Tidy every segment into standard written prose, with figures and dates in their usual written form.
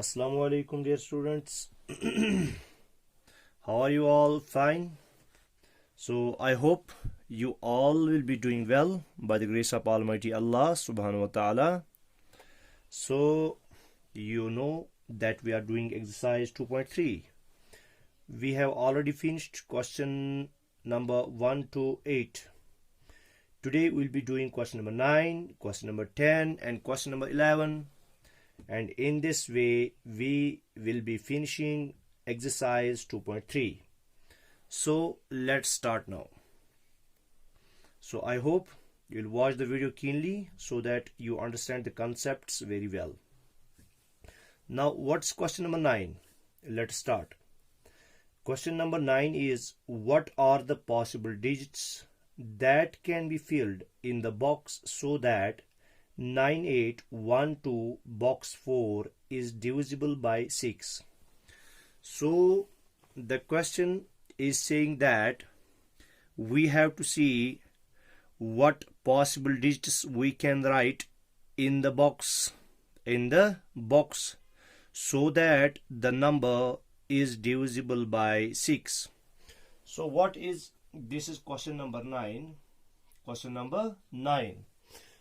Assalamu alaikum, dear students. How are you all? Fine. So I hope you all will be doing well by the grace of Almighty Allah subhanahu wa ta'ala. So you know that we are doing exercise 2.3. We have already finished question number 1 to 8. Today we'll be doing question number 9, question number 10 and question number 11. And in this way we will be finishing exercise 2.3. So let's start now. So I hope you'll watch the video keenly so that you understand the concepts very well. Now what's question number 9? Let's start. Question number 9 is, what are the possible digits that can be filled in the box so that 9812 box 4 is divisible by 6. So the question is saying that we have to see what possible digits we can write in the box so that the number is divisible by 6. So this is question number 9.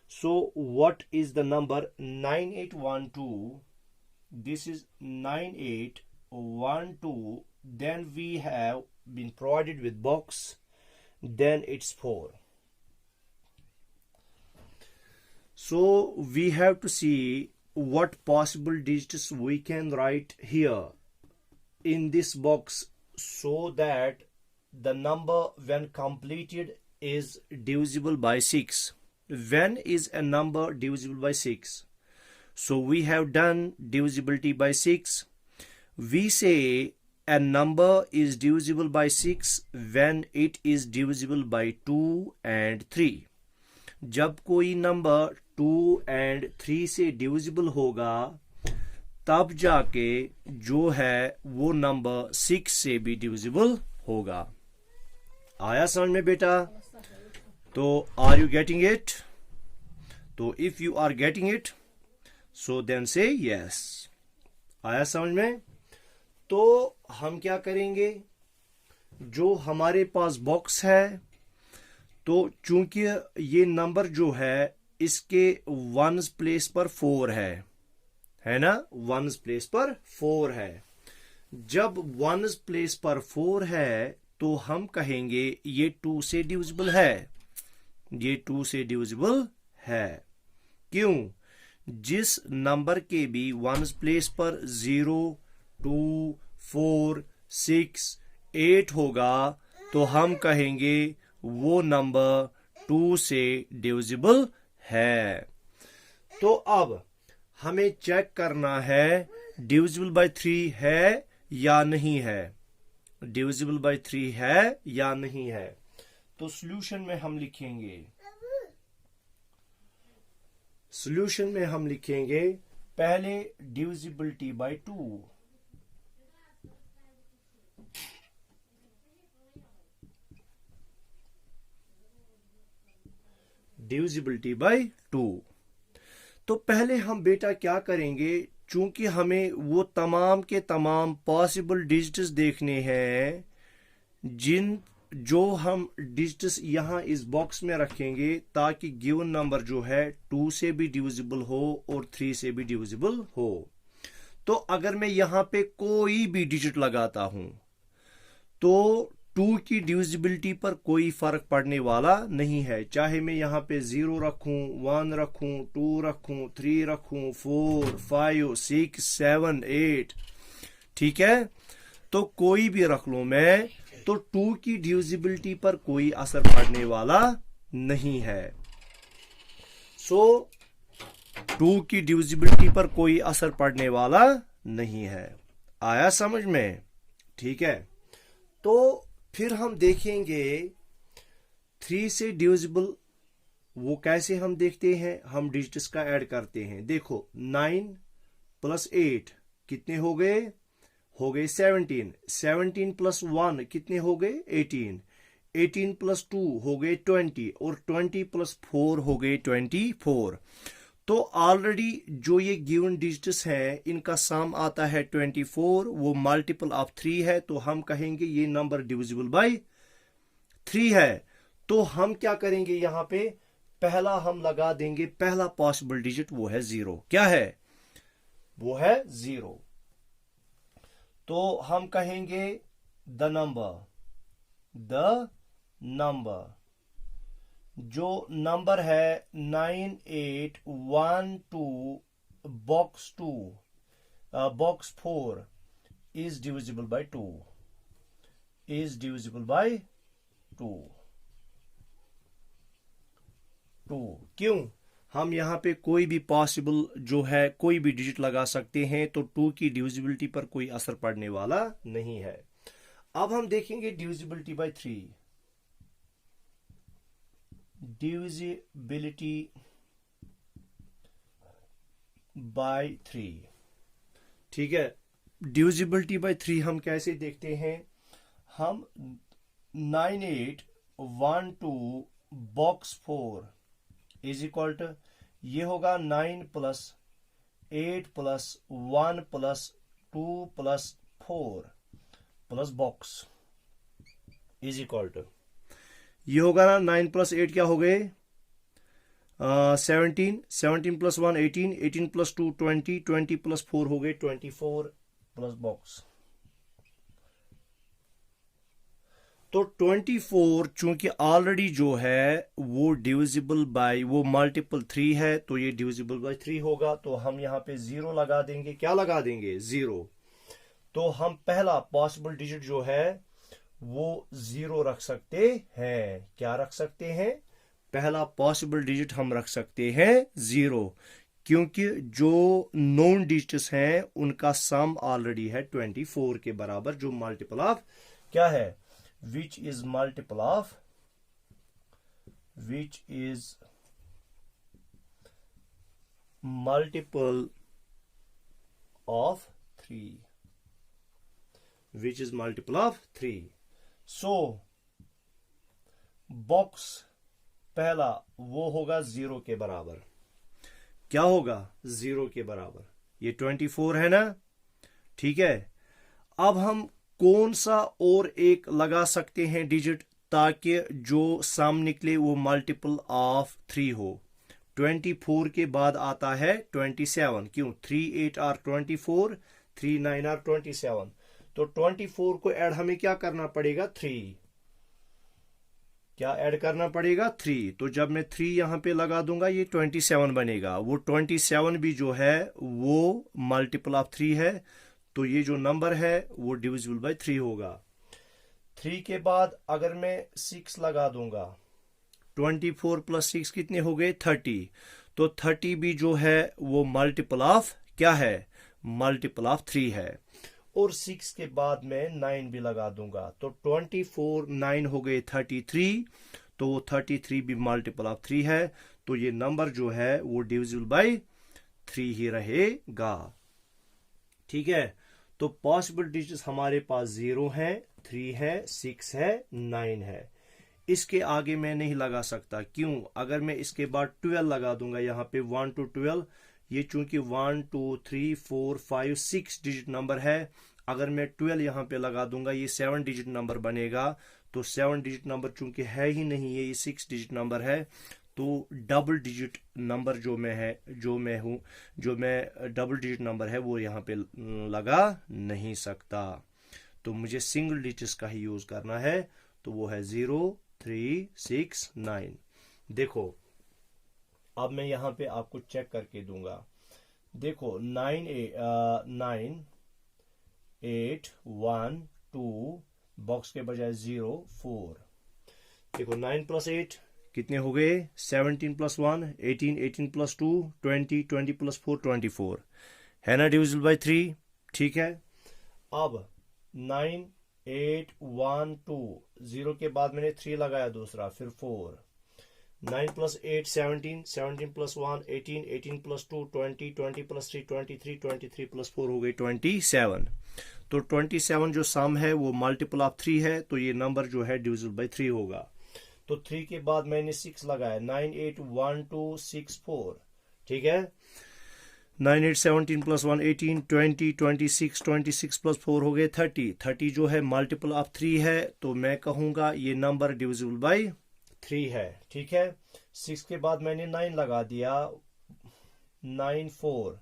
So what is the number 9812? This is 9812. Then we have been provided with box. Then it's 4. So we have to see what possible digits we can write here in this box so that the number when completed is divisible by 6. When is a number divisible by 6? So we have done divisibility by 6. We say a number is divisible by 6 when it is divisible by 2 and 3. जब कोई number 2 and 3 से divisible होगा तब जाके जो है वो number 6 से भी divisible होगा. आया समझ में बेटा? तो are you getting it? तो if you are getting it, so then say yes. आया समझ में? तो हम क्या करेंगे? जो हमारे पास बॉक्स है, तो चूंकि ये नंबर जो है इसके वंस प्लेस पर 4 है ना? वंस प्लेस पर 4 है. जब वंस प्लेस पर 4 है तो हम कहेंगे ये 2 से डिविजिबल है. ये 2 से डिविजिबल है. क्यों? जिस नंबर के भी वंस प्लेस पर 0, 2, 4, 6, 8 होगा तो हम कहेंगे वो नंबर 2 से डिविजिबल है. तो अब हमें चेक करना है डिविजिबल बाय 3 है या नहीं है. डिविजिबल बाय 3 है या नहीं है. तो सॉल्यूशन में हम लिखेंगे पहले डिविजिबिलिटी बाय 2. Divisibility bye 2. तो पहले हम बेटा क्या करेंगे, चूंकि हमें वो तमाम के तमाम पॉसिबल डिजिट्स देखने हैं जो हम डिजिट्स यहां इस बॉक्स में रखेंगे ताकि गिवन नंबर जो है 2 से भी डिविजिबल हो और 3 से भी डिविजिबल हो. तो अगर मैं यहां पे कोई भी डिजिट लगाता हूं तो 2 की डिविजिबिलिटी पर कोई फर्क पड़ने वाला नहीं है. चाहे मैं यहां पे 0 रखूं, 1 रखूं, 2 रखूं, 3 रखूं, 4, 5, 6, 7, 8, ठीक है? तो कोई भी रख लूं मैं, तो 2 की डिविजिबिलिटी पर कोई असर पड़ने वाला नहीं है. सो 2 की डिविजिबिलिटी पर कोई असर पड़ने वाला नहीं है. आया समझ में? ठीक है. तो फिर हम देखेंगे 3 से डिविजिबल वो कैसे हम देखते हैं. हम डिजिट्स का ऐड करते हैं. देखो 9 + 8 कितने हो गए? 17. 17 + 1 कितने हो गए? 18. 18 + 2 हो गए 20 और 20 + 4 हो गए 24. तो ऑलरेडी जो ये गिवन डिजिट्स हैं इनका सम आता है 24, वो मल्टीपल ऑफ 3 है, तो हम कहेंगे ये नंबर डिविजिबल बाय 3 है। तो हम क्या करेंगे, यहां पे पहला हम लगा देंगे, पहला पॉसिबल डिजिट वो है 0। क्या है वो है 0। तो हम कहेंगे द नंबर जो नंबर है 9812 box 2 box 4 is divisible by 2, is divisible by 2। क्यों? हम यहां पे कोई भी पॉसिबल जो है कोई भी डिजिट लगा सकते हैं, तो 2 की डिविजिबिलिटी पर कोई असर पड़ने वाला नहीं है। अब हम देखेंगे डिविजिबिलिटी बाय 3, डिविजिबिलिटी बाय 3। ठीक है, डिविजिबिलिटी बाय 3 हम कैसे देखते हैं, हम 9812 बॉक्स 4 इज इक्वल टू, ये होगा 9 plus 8 plus 1 plus 2 plus 4 plus box is equal to, ये होगा ना 9 प्लस 8 क्या हो गए 17, 17 प्लस 1 18, 18 प्लस 2 20, 20 प्लस 4 हो गए 24 प्लस बॉक्स। तो 24 चूंकि ऑलरेडी जो है वो डिविजिबल बाय वो मल्टीपल 3 है, तो ये डिविजिबल बाय 3 होगा। तो हम यहां पे 0 लगा देंगे। क्या लगा देंगे? 0। तो हम पहला पॉसिबल डिजिट जो है वो 0 रख सकते हैं। क्या रख सकते हैं? पहला पॉसिबल डिजिट हम रख सकते हैं 0, क्योंकि जो नोन डिजिट्स हैं उनका सम ऑलरेडी है 24 के बराबर, जो मल्टीपल ऑफ क्या है, which is multiple of 3, which is multiple of 3। so box पहला वो होगा 0 के बराबर। क्या होगा? 0 के बराबर। ये 24 है ना, ठीक है। अब हम कौन सा और एक लगा सकते हैं डिजिट, ताकि जो सम निकले वो मल्टीपल ऑफ 3 हो। 24 के बाद आता है 27। क्यों? 3 8 आर 24, 3 9 आर 27। तो 24 को ऐड हमें क्या करना पड़ेगा? 3। क्या ऐड करना पड़ेगा? 3। तो जब मैं 3 यहां पे लगा दूंगा ये 27 बनेगा। वो 27 भी जो है वो मल्टीपल ऑफ 3 है, तो ये जो नंबर है वो डिविजिबल बाय 3 होगा। 3 के बाद अगर मैं 6 लगा दूंगा, 24 प्लस 6 कितने हो गए? 30। तो 30 भी जो है वो मल्टीपल ऑफ क्या है? मल्टीपल ऑफ 3 है। और 6 के बाद मैं 9 भी लगा दूंगा, तो 24 9 हो गए 33। तो वो 33 भी मल्टीपल ऑफ 3 है, तो ये नंबर जो है वो डिविजिबल बाय 3 ही रहेगा। ठीक है, तो पॉसिबल डिजिट्स हमारे पास 0 है, 3 है, 6 है, 9 है। इसके आगे मैं नहीं लगा सकता। क्यों? अगर मैं इसके बाद 12 लगा दूंगा यहां पे 1 to 12, ये चूंकि 1 2 3 4 5 6 डिजिट नंबर है, अगर मैं 12 यहां पे लगा दूंगा ये 7 डिजिट नंबर बनेगा। तो 7 डिजिट नंबर चूंकि है ही नहीं है, ये 6 डिजिट नंबर है, तो डबल डिजिट नंबर जो मैं डबल डिजिट नंबर है वो यहाँ पे लगा नहीं सकता। तो मुझे सिंगल डिजिट्स का ही यूज करना है, तो वो है 0 3 6 9। देखो अब मैं यहाँ पे आपको चेक करके दूंगा। देखो 9 8 1 2 बॉक्स के बजाय 0 4। देखो 9 प्लस 8 कितने हो गए? 17 प्लस 1 18, 18 प्लस 2 20, 20 प्लस 4 24 है ना, डिविजिबल बाय 3। ठीक है, अब 9 8 1 2 0 के बाद मैंने 3 लगाया दूसरा, फिर 4। 9 plus 8 17, 17 plus 1 18, 18 plus 2 20, 20 plus 3 23, 23 plus 4 हो गई 27। तो 27 जो सम है वो मल्टीपल ऑफ 3 है, तो ये नंबर जो है डिविजिबल बाय 3 होगा। तो 3 के बाद मैंने 6 लगाया, 9 8 1 2 6 4। ठीक है। 9 8 17 प्लस 1 18 20 26 26 प्लस 4 हो गए 30। 30 जो है मल्टीपल ऑफ 3 है, तो मैं कहूंगा ये नंबर डिविजिबल बाय 3 है। ठीक है। 6 के बाद मैंने 9 लगा दिया, 9 4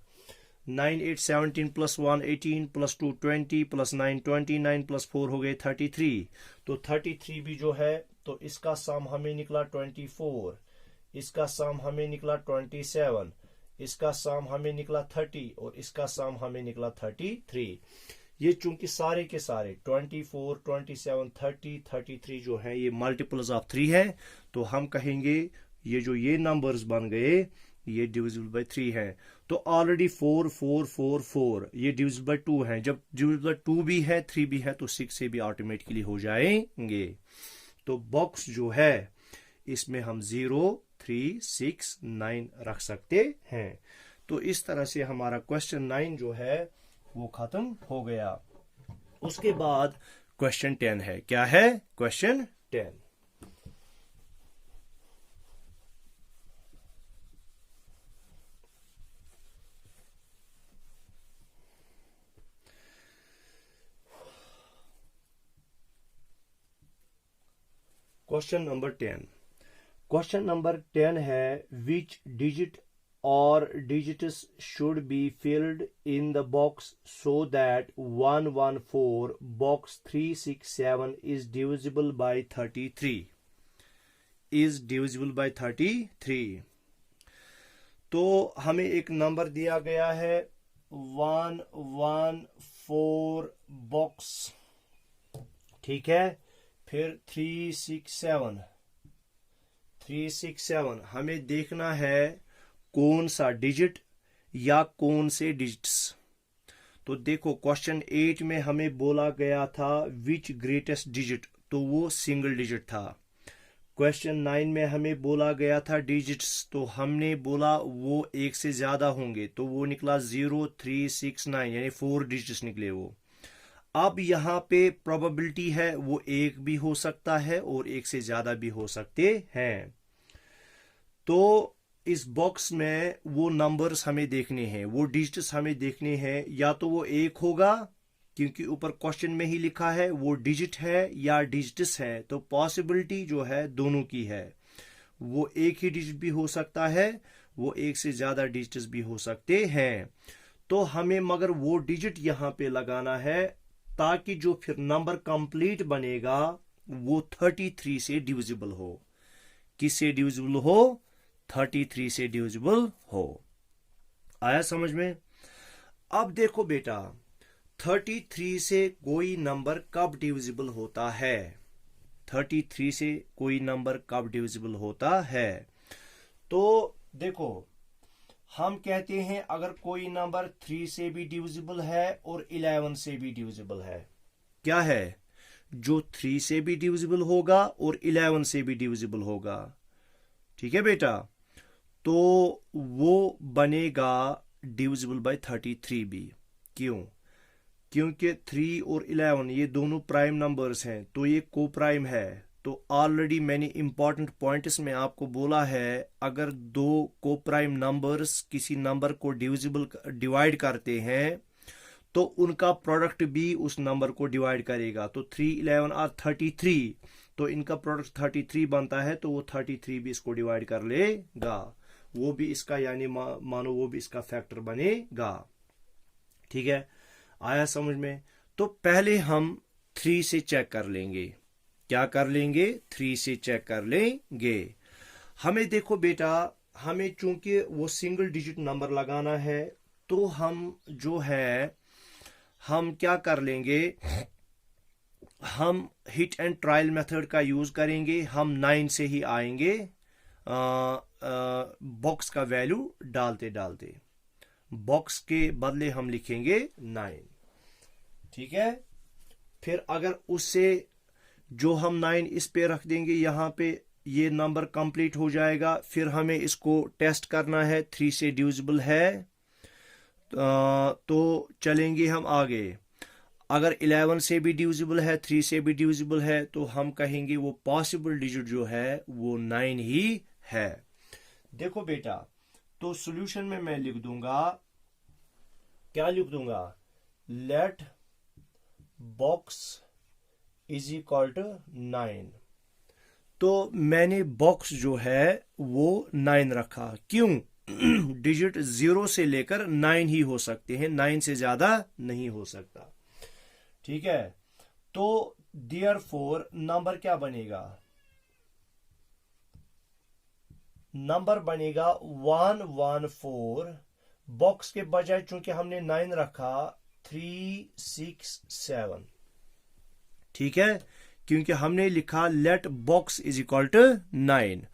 9 8 17 प्लस 1 18 प्लस 2 20 प्लस 9 29 प्लस 4 हो गए 33। तो 33 भी जो है तो इसका सम हमें निकला 24, इसका सम हमें निकला 27, इसका सम हमें निकला 30 और इसका सम हमें निकला 33। ये चूंकि सारे के सारे 24 27 30 33 जो है ये मल्टीपल्स ऑफ 3 है, तो हम कहेंगे ये नंबर्स बन गए ये डिविजिबल बाय 3 है। तो ऑलरेडी 4 4 4 4 ये डिविजिबल बाय 2 है। जब डिविजिबल बाय 2 भी है 3 भी है तो 6 से भी ऑटोमेटिकली हो जाएंगे। तो बॉक्स जो है इसमें हम 0 3 6 9 रख सकते हैं। तो इस तरह से हमारा क्वेश्चन 9 जो है वो खत्म हो गया। उसके बाद क्वेश्चन 10 है। क्या है question 10? Question number 10। Question number 10 है विच digit or digits should be filled in the box so that 114 box 367 is divisible by 33 is divisible by 33। तो हमें एक नंबर दिया गया है 114 बॉक्स, ठीक है। फिर 367 हमें देखना है कौन सा डिजिट या कौन से डिजिट्स। तो देखो क्वेश्चन 8 में हमें बोला गया था विच ग्रेटेस्ट डिजिट, तो वो सिंगल डिजिट था। क्वेश्चन 9 में हमें बोला गया था डिजिट्स, तो हमने बोला वो एक से ज्यादा होंगे, तो वो निकला 0 3 6 9 यानी 4 डिजिट्स निकले वो। अब यहाँ पे प्रोबेबिलिटी है वो एक भी हो सकता है और एक से ज्यादा भी हो सकते हैं। तो इस बॉक्स में वो नंबर्स हमें देखने हैं, वो डिजिट्स हमें देखने हैं। या तो वो एक होगा क्योंकि ऊपर क्वेश्चन में ही लिखा है वो डिजिट है या डिजिट्स है, तो पॉसिबिलिटी जो है दोनों की है। वो एक ही डिजिट भी हो सकता है, वो एक से ज्यादा डिजिट्स भी हो सकते हैं। तो हमें मगर वो डिजिट यहां पे लगाना है ताकि जो फिर नंबर कंप्लीट बनेगा वो 33 से डिविजिबल हो। किससे डिविजिबल हो? 33 से डिविजिबल हो। आया समझ में? अब देखो बेटा 33 से कोई नंबर कब डिविजिबल होता है? 33 से कोई नंबर कब डिविजिबल होता है? तो देखो हम कहते हैं अगर कोई नंबर 3 से भी डिविजिबल है और 11 से भी डिविजिबल है। क्या है? जो 3 से भी डिविजिबल होगा और 11 से भी डिविजिबल होगा। ठीक है बेटा, तो वो बनेगा डिविजिबल बाय 33 भी। क्यों? क्योंकि 3 और 11 ये दोनों प्राइम नंबर्स हैं, तो ये को प्राइम है। तो ऑलरेडी मैंने इंपॉर्टेंट पॉइंट्स में आपको बोला है अगर दो को प्राइम नंबर्स किसी नंबर को डिवाइड करते हैं तो उनका प्रोडक्ट भी उस नंबर को डिवाइड करेगा। तो 3 11 और 33, तो इनका प्रोडक्ट 33 बनता है, तो वो 33 भी इसको डिवाइड कर लेगा। वो भी इसका यानी मानो वो भी इसका फैक्टर बनेगा। ठीक है, आया समझ में? तो पहले हम 3 से चेक कर लेंगे। क्या कर लेंगे? 3 से चेक कर लेंगे। हमें देखो बेटा, हमें चूंकि वो सिंगल डिजिट नंबर लगाना है, तो हम जो है हम क्या कर लेंगे, हम हिट एंड ट्रायल मेथड का यूज करेंगे। हम 9 से ही आएंगे बॉक्स का वैल्यू डालते डालते। बॉक्स के बदले हम लिखेंगे 9। ठीक है, फिर अगर उससे जो हम 9 इस पे रख देंगे यहां पे, ये नंबर कंप्लीट हो जाएगा। फिर हमें इसको टेस्ट करना है 3 से डिविजिबल है, तो चलेंगे हम आगे। अगर 11 से भी डिविजिबल है, 3 से भी डिविजिबल है, तो हम कहेंगे वो पॉसिबल डिजिट जो है वो 9 ही है। देखो बेटा तो सॉल्यूशन में मैं लिख दूंगा, क्या लिख दूंगा, let box is equal to 9। तो मैंने बॉक्स जो है वो 9 रखा, क्यों? डिजिट 0 से लेकर 9 ही हो सकते हैं, 9 से ज्यादा नहीं हो सकता। ठीक है, तो देयरफॉर नंबर क्या बनेगा, नंबर बनेगा 114। बॉक्स के बजाय चूंकि हमने 9 रखा, 367। ठीक है, क्योंकि हमने लिखा let box is equal to 9,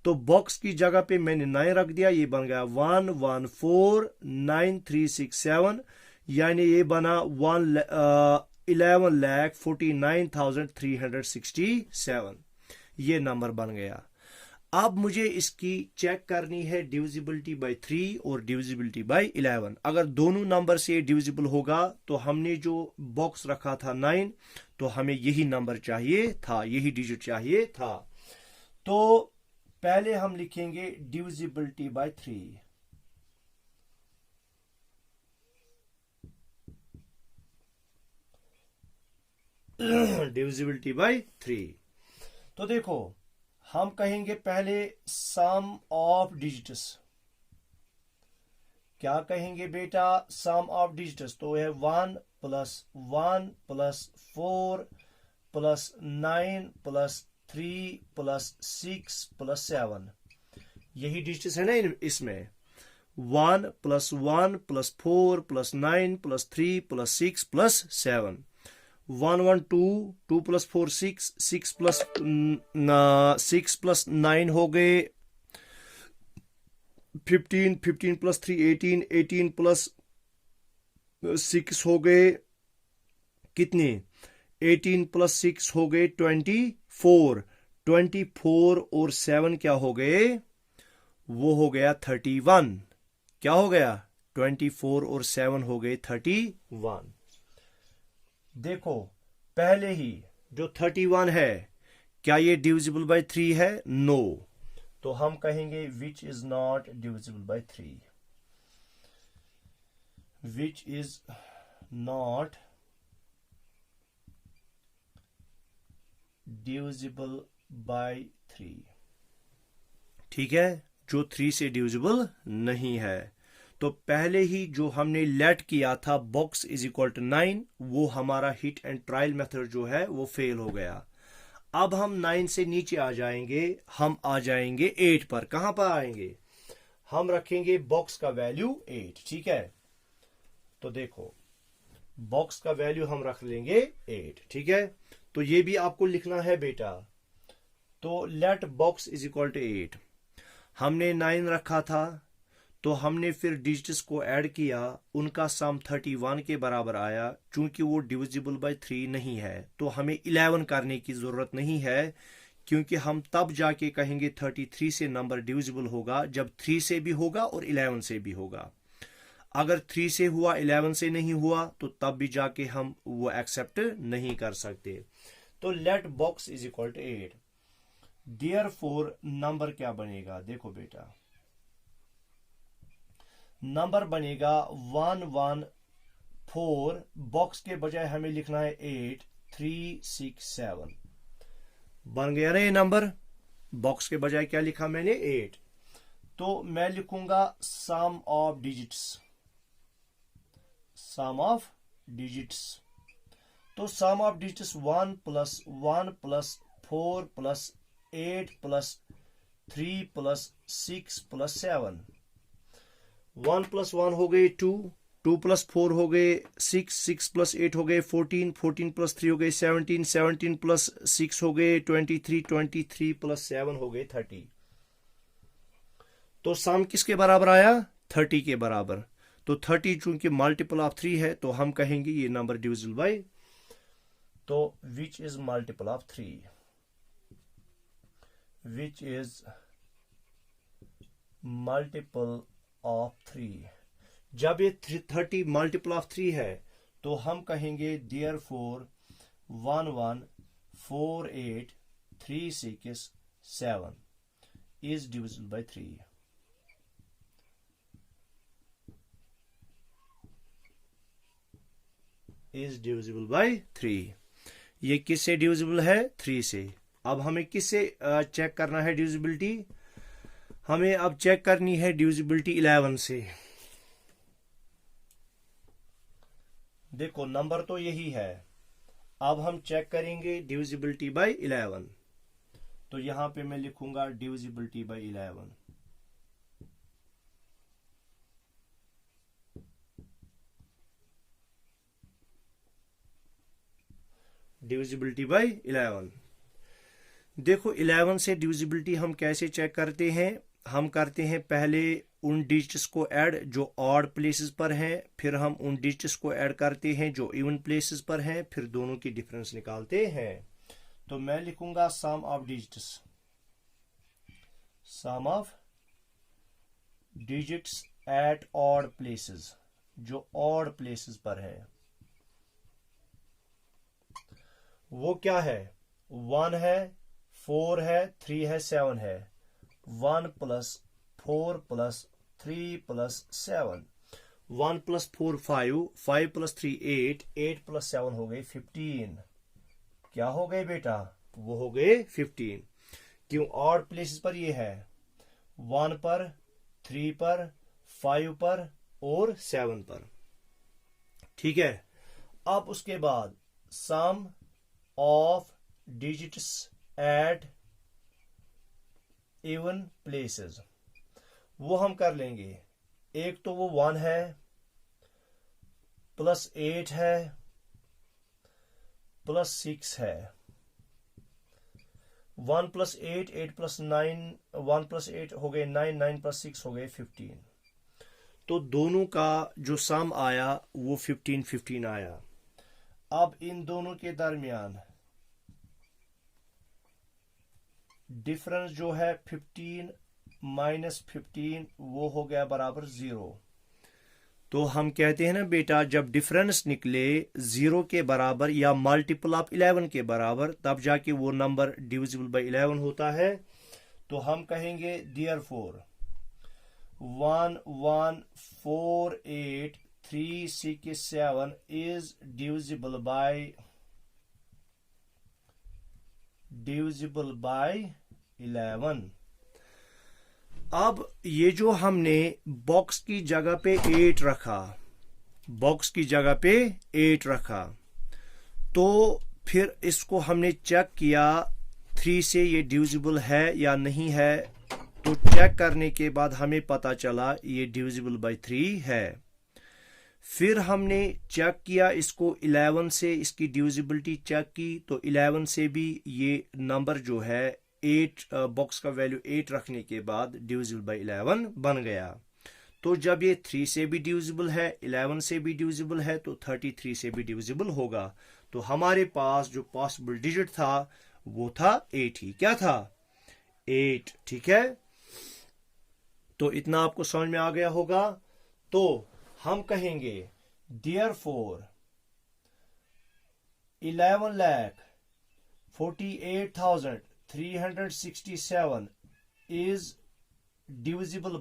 तो बॉक्स की जगह पे मैंने 9 रख दिया, ये बन गया 1149367, यानी ये बना 11,49,367, ये नंबर बन गया। अब मुझे इसकी चेक करनी है डिविजिबिलिटी बाय 3 और डिविजिबिलिटी बाय 11। अगर दोनों नंबर से डिविजिबल होगा तो हमने जो बॉक्स रखा था 9, तो हमें यही नंबर चाहिए था, यही डिजिट चाहिए था। तो पहले हम लिखेंगे डिविजिबिलिटी बाय 3। Divisibility bye 3। तो देखो, हम कहेंगे पहले सम ऑफ डिजिट्स। क्या कहेंगे बेटा, सम ऑफ डिजिट्स। तो है 1 + 1 + 4 + 9 + 3 + 6 + 7, यही डिजिट्स है ना इसमें। 1 + 1 + 4 + 9 + 3 + 6 + 7, 1 1 2 2 + 4 6 6 + 9 हो गए 15 15 + 3 18 18 + 6 हो गए कितने, 18 + 6 हो गए 24, 24 और 7 क्या हो गए, वो हो गया 31। क्या हो गया, 24 और 7 हो गए 31। देखो, पहले ही जो 31 है, क्या ये डिविजिबल बाय 3 है? नो। तो हम कहेंगे which is not divisible by 3, which is not divisible by 3। ठीक है, जो 3 से डिविजिबल नहीं है। तो पहले ही जो हमने लेट किया था बॉक्स इज इक्वल टू 9, वो हमारा हिट एंड ट्रायल मेथड जो है वो फेल हो गया। अब हम 9 से नीचे आ जाएंगे, हम आ जाएंगे 8 पर। कहां पर आएंगे, हम रखेंगे बॉक्स का वैल्यू 8। ठीक है, तो देखो बॉक्स का वैल्यू हम रख लेंगे 8। ठीक है, तो ये भी आपको लिखना है बेटा। तो let box is equal to 8, हमने 9 रखा था, तो हमने फिर डिजिट्स को ऐड किया, उनका सम 31 के बराबर आया। चूंकि वो डिविजिबल बाय 3 नहीं है, तो हमें 11 करने की जरूरत नहीं है, क्योंकि हम तब जाके कहेंगे 33 से नंबर डिविजिबल होगा जब 3 से भी होगा और 11 से भी होगा। अगर 3 से हुआ 11 से नहीं हुआ, तो तब भी जाके हम वो एक्सेप्ट नहीं कर सकते। तो let box is equal to 8, therefore number क्या बनेगा, देखो बेटा नंबर बनेगा 114। बॉक्स के बजाय हमें लिखना है 8 367। बन गया ना ये नंबर, बॉक्स के बजाय क्या लिखा मैंने, 8। तो मैं लिखूंगा sum of digits, sum of digits. तो सम ऑफ डिजिट्स 1 + 1 + 4 + 8 + 3 + 6 + 7, 1 + 1 हो गए 2, 2 + 4 हो गए 6, 6 + 8 हो गए 14, 14 + 3 हो गए 17, 17 + 6 हो गए 23, 23 + 7 हो गए 30। तो सम किसके बराबर आया, 30 के बराबर। तो 30 चूंकि मल्टीपल ऑफ 3 है, तो हम कहेंगे ये नंबर डिविजिबल बाय, तो which is multiple of 3, which is multiple of 3। जब ये 30 मल्टीपल ऑफ 3 है, तो हम कहेंगे therefore 1148367 is divisible bye 3। Is divisible bye 3। ये किससे डिविजिबल है? 3 से। अब हमें किससे चेक करना है डिविजिबिलिटी? हमें अब चेक करनी है डिविजिबिलिटी 11 से। देखो नंबर तो यही है, अब हम चेक करेंगे डिविजिबिलिटी बाय 11। तो यहां पे मैं लिखूंगा डिविजिबिलिटी बाय 11। Divisibility bye 11। देखो 11 से डिविजिबिलिटी हम कैसे चेक करते हैं? हम करते हैं पहले उन डिजिट्स को ऐड जो ऑड प्लेसेस पर हैं, फिर हम उन डिजिट्स को ऐड करते हैं जो इवन प्लेसेस पर हैं, फिर दोनों की डिफरेंस निकालते हैं। तो मैं लिखूंगा sum of digits, sum of digits at odd places, जो ऑड प्लेसेस पर है। वो क्या है? 1 है, 4 है, 3 है, 7 है। 1 + 4 + 3 + 7। 1 + 4 5, 5 + 3 8, 8 + 7 हो गए 15। क्या हो गए बेटा? वो हो गए 15। क्यों? ऑड प्लेसेस पर ये है, 1 पर, 3 पर, 5 पर और 7 पर। ठीक है। अब उसके बाद sum of digits at even places, वो हम कर लेंगे। एक तो वो 1 है, +8 है, +6 है। 1 + 8, 8 + 9, 1 + 8 हो गए 9, 9 + 6 हो गए 15। तो दोनों का जो सम आया वो 15 15 आया। अब इन दोनों के दरमियान डिफरेंस जो है 15 - 15 वो हो गया बराबर 0। तो हम कहते हैं ना बेटा, जब डिफरेंस निकले 0 के बराबर या मल्टीपल ऑफ 11 के बराबर, तब जाके वो नंबर डिविजिबल बाय 11 होता है। तो हम कहेंगे देयरफॉर 1 1 4 8 3 6 7 इज डिविजिबल बाय 11। अब ये जो हमने बॉक्स की जगह पे 8 रखा, बॉक्स की जगह पे 8 रखा, तो फिर इसको हमने चेक किया 3 से ये डिविजिबल है या नहीं है। तो चेक करने के बाद हमें पता चला ये डिविजिबल बाय 3 है। फिर हमने चेक किया इसको 11 से, इसकी डिविजिबिलिटी चेक की, तो 11 से भी ये नंबर जो है 8, बॉक्स का वैल्यू 8 रखने के बाद डिविजिबल बाय 11 बन गया। तो जब ये 3 से भी डिविजिबल है, 11 से भी डिविजिबल है, तो 33 से भी डिविजिबल होगा। तो हमारे पास जो पॉसिबल डिजिट था वो था 8 ही। क्या था? 8। ठीक है, तो इतना आपको समझ में आ गया होगा। तो हम कहेंगे देयरफॉर 11,48,367 इज डिविजिबल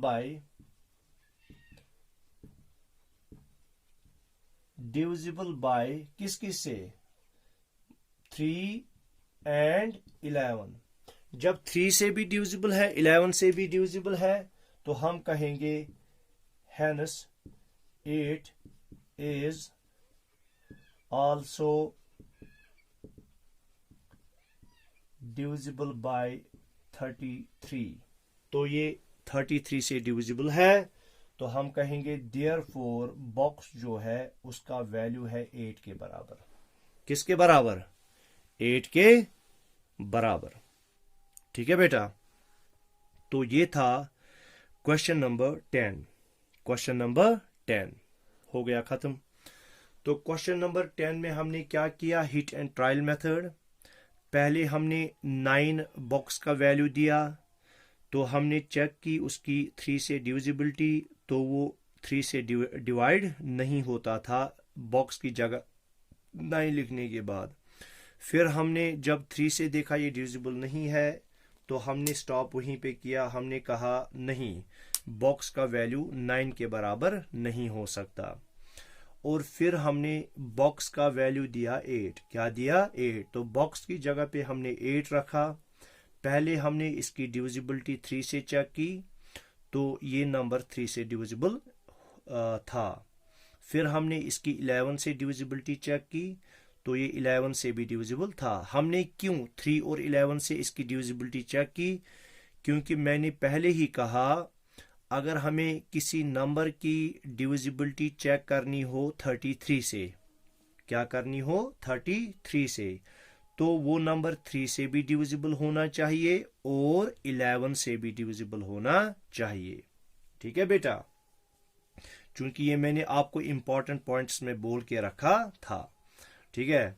बाय किस किस से? 3 and 11। जब 3 से भी डिविजिबल है, 11 से भी डिविजिबल है, तो हम कहेंगे hence 8 is also divisible by 33। तो ये 33 से डिविजिबल है। तो हम कहेंगे देयरफॉर बॉक्स जो है उसका वैल्यू है 8 के बराबर। किसके बराबर? 8 के बराबर। ठीक है बेटा, तो ये था क्वेश्चन नंबर 10। क्वेश्चन नंबर 10 हो गया खत्म। तो क्वेश्चन नंबर 10 में हमने क्या किया? Hit and trial method. पहले हमने 9 बॉक्स का वैल्यू दिया, तो हमने चेक की उसकी 3 से डिविजिबिलिटी, तो वो 3 से डिवाइड नहीं होता था बॉक्स की जगह 9 लिखने के बाद। फिर हमने जब 3 से देखा ये डिविजिबल नहीं है, तो हमने स्टॉप वहीं पे किया। हमने कहा नहीं, बॉक्स का वैल्यू 9 के बराबर नहीं हो सकता। और फिर हमने बॉक्स का वैल्यू दिया 8। क्या दिया? 8। तो बॉक्स की जगह पे हमने 8 रखा। पहले हमने इसकी डिविजिबिलिटी 3 से चेक की, तो ये नंबर 3 से डिविजिबल था। फिर हमने इसकी 11 से डिविजिबिलिटी चेक की, तो ये 11 से भी डिविजिबल था। हमने क्यों 3 और 11 से इसकी डिविजिबिलिटी चेक की? क्योंकि मैंने पहले ही कहा, अगर हमें किसी नंबर की डिविजिबिलिटी चेक करनी हो 33 से, क्या करनी हो? 33 से, तो वो नंबर 3 से भी डिविजिबल होना चाहिए और 11 से भी डिविजिबल होना चाहिए। ठीक है बेटा, चूंकि ये मैंने आपको इंपॉर्टेंट पॉइंट्स में बोल के रखा था। ठीक है,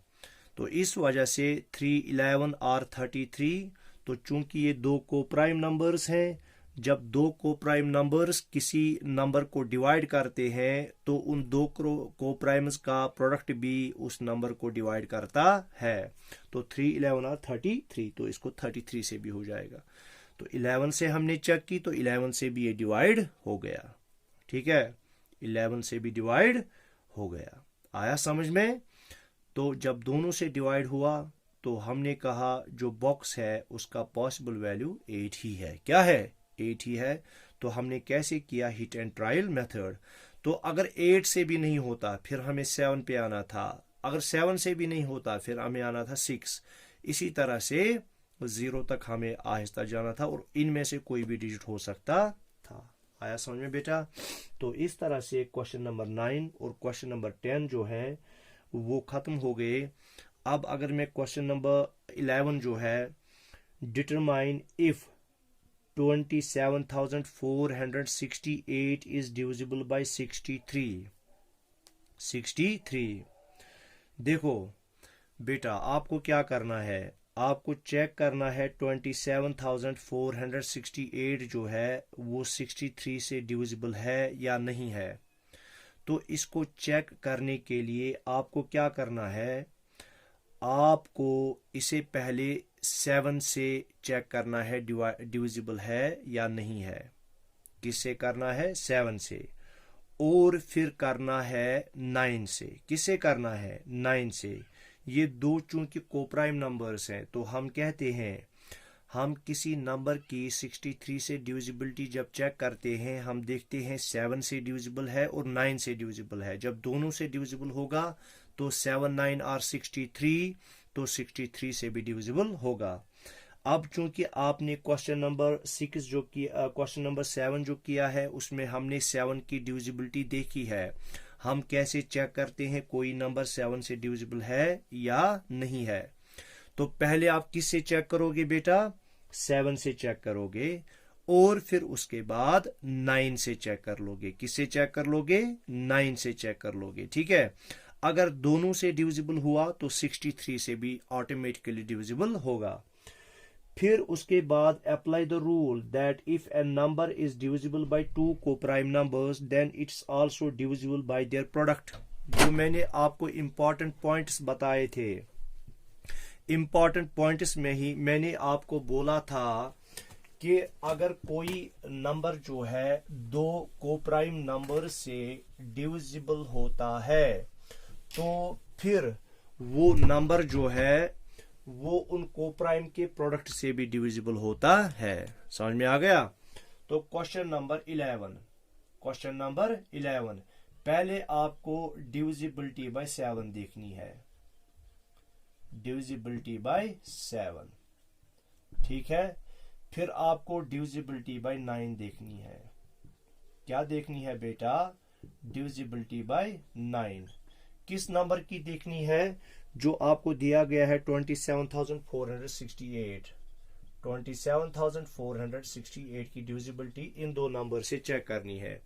तो इस वजह से 3, 11 और 33, तो चूंकि ये दो को प्राइम नंबर्स हैं, जब दो को प्राइम नंबर्स किसी नंबर को डिवाइड करते हैं तो उन दो को प्राइम्स का प्रोडक्ट भी उस नंबर को डिवाइड करता है। तो 3, 11 और 33, तो इसको 33 से भी हो जाएगा। तो 11 से हमने चेक की, तो 11 से भी ये डिवाइड हो गया। ठीक है, 11 से भी डिवाइड हो गया। आया समझ में? तो जब दोनों से डिवाइड हुआ तो हमने कहा जो बॉक्स है उसका पॉसिबल वैल्यू 8 ही है। क्या है? 8 ही है। तो हमने कैसे किया? Hit and trial method. तो अगर 8 से भी नहीं होता फिर हमें 7 पे आना था, अगर 7 से भी नहीं होता फिर हमें आना था 6। इसी तरह से 0 तक हमें आहिस्ता जाना था और इनमें से कोई भी डिजिट हो सकता था। आया समझ में बेटा? तो इस तरह से क्वेश्चन नंबर 9 और क्वेश्चन नंबर 10 जो है वो खत्म हो गए। अब अगर मैं क्वेश्चन नंबर 11 जो है, determine if 27,468 is divisible bye 63। देखो बेटा, आपको क्या करना है? आपको चेक करना है 27,468 जो है वो 63 से डिविजिबल है या नहीं है। तो इसको चेक करने के लिए आपको क्या करना है? आपको इसे पहले 7 से चेक करना है डिविजिबल है या नहीं है। किससे करना है? 7 से। और फिर करना है 9 से। किससे करना है? 9 से। ये दो चूंकि कोप्राइम नंबर्स हैं, तो हम कहते हैं, हम किसी नंबर की 63 से डिविजिबिलिटी जब चेक करते हैं, हम देखते हैं 7 से डिविजिबल है और 9 से डिविजिबल है। जब दोनों से डिविजिबल होगा तो 7, 9 और 63, तो 63 से भी डिविजिबल होगा। अब चूंकि आपने क्वेश्चन नंबर 6 जो किया, क्वेश्चन नंबर 7 जो किया है, उसमें हमने 7 की डिविजिबिलिटी देखी है। हम कैसे चेक करते हैं कोई नंबर 7 से डिविजिबल है या नहीं है? तो पहले आप किससे चेक करोगे बेटा? 7 से चेक करोगे और फिर उसके बाद 9 से चेक कर लोगे। किससे चेक कर लोगे? 9 से चेक कर लोगे। ठीक है, अगर दोनों से डिविजिबल हुआ तो 63 से भी ऑटोमेटिकली डिविजिबल होगा। फिर उसके बाद apply the rule that if a number is divisible by 2 coprime numbers then it's also divisible by their product. जो मैंने आपको इंपॉर्टेंट पॉइंट्स बताए थे, इंपॉर्टेंट पॉइंट्स में ही मैंने आपको बोला था कि अगर कोई नंबर जो है दो कोप्राइम नंबर से डिविजिबल होता है तो फिर वो नंबर जो है वो उन कोप्राइम के प्रोडक्ट से भी डिविजिबल होता है। समझ में आ गया? तो क्वेश्चन नंबर 11, पहले आपको डिविजिबिलिटी बाय 7 देखनी है। डिविजिबिलिटी बाय 7, ठीक है। फिर आपको डिविजिबिलिटी बाय 9 देखनी है। क्या देखनी है बेटा? Divisibility bye 9। किस नंबर की देखनी है? जो आपको दिया गया है 27,468। 27,468 की डिविजिबिलिटी इन दो नंबर से चेक करनी है।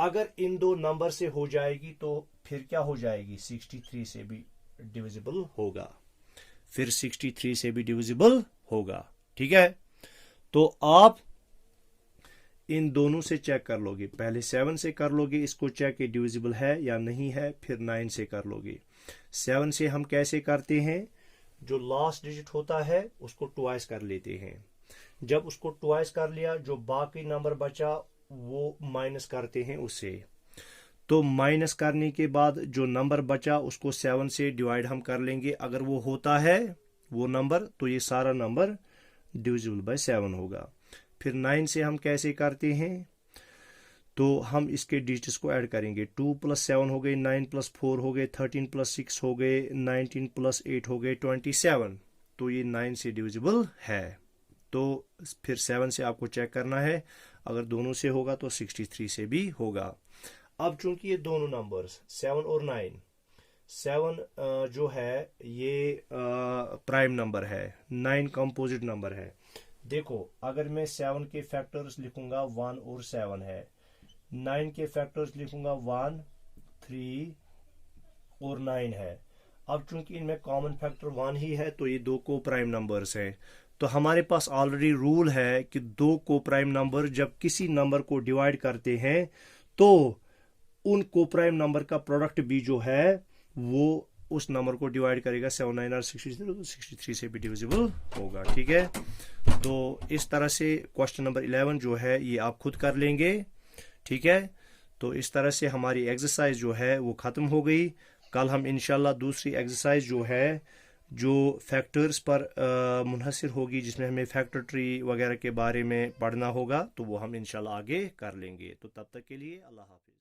अगर इन दो नंबर से हो जाएगी तो फिर क्या हो जाएगी? 63 से भी डिविजिबल होगा। फिर 63 से भी डिविजिबल होगा। ठीक है, तो आप इन दोनों से चेक कर लोगे। पहले 7 से कर लोगे इसको चेक कि डिविजिबल है या नहीं है, फिर 9 से कर लोगे। 7 से हम कैसे करते हैं? जो लास्ट डिजिट होता है उसको ट्वाइस कर लेते हैं। जब उसको ट्वाइस कर लिया, जो बाकी नंबर बचा वो माइनस करते हैं उससे। तो माइनस करने के बाद जो नंबर बचा उसको 7 से डिवाइड हम कर लेंगे। अगर वो होता है वो नंबर तो ये सारा नंबर डिविजिबल बाय 7 होगा। फिर 9 से हम कैसे करते हैं, तो हम इसके डिजिट्स को ऐड करेंगे। 2 + 7 हो गए, 9 + 4 हो गए, 13 + 6 हो गए, 19 + 8 हो गए 27। तो ये 9 से डिविजिबल है। तो फिर 7 से आपको चेक करना है, अगर दोनों से होगा तो 63 से भी होगा। अब चूंकि ये दोनों नंबर्स 7 और 9, 7 जो है ये प्राइम नंबर है, 9 कंपोजिट नंबर है। देखो अगर मैं 7 के फैक्टर्स लिखूंगा 1 और 7 है, 9 के फैक्टर्स लिखूंगा 1, 3 और 9 है। अब चूंकि इनमें कॉमन फैक्टर 1 ही है तो ये दो को प्राइम नंबर्स हैं। तो हमारे पास ऑलरेडी रूल है कि दो को प्राइम नंबर जब किसी नंबर को डिवाइड करते हैं तो उन को प्राइम नंबर का प्रोडक्ट भी जो है वो उस नंबर को डिवाइड करेगा। 7, 9 और 63, तो 63 से भी डिविजिबल होगा। ठीक है, तो इस तरह से क्वेश्चन नंबर 11 जो है ये आप खुद कर लेंगे। ठीक है, तो इस तरह से हमारी एक्सरसाइज जो है वो ख़त्म हो गई। कल हम इंशाल्लाह दूसरी एक्सरसाइज जो है जो फैक्टर्स पर मुनहसर होगी, जिसमें हमें फैक्टर ट्री वगैरह के बारे में पढ़ना होगा, तो वो हम इंशाल्लाह आगे कर लेंगे। तो तब तक के लिए अल्लाह हाफिज़।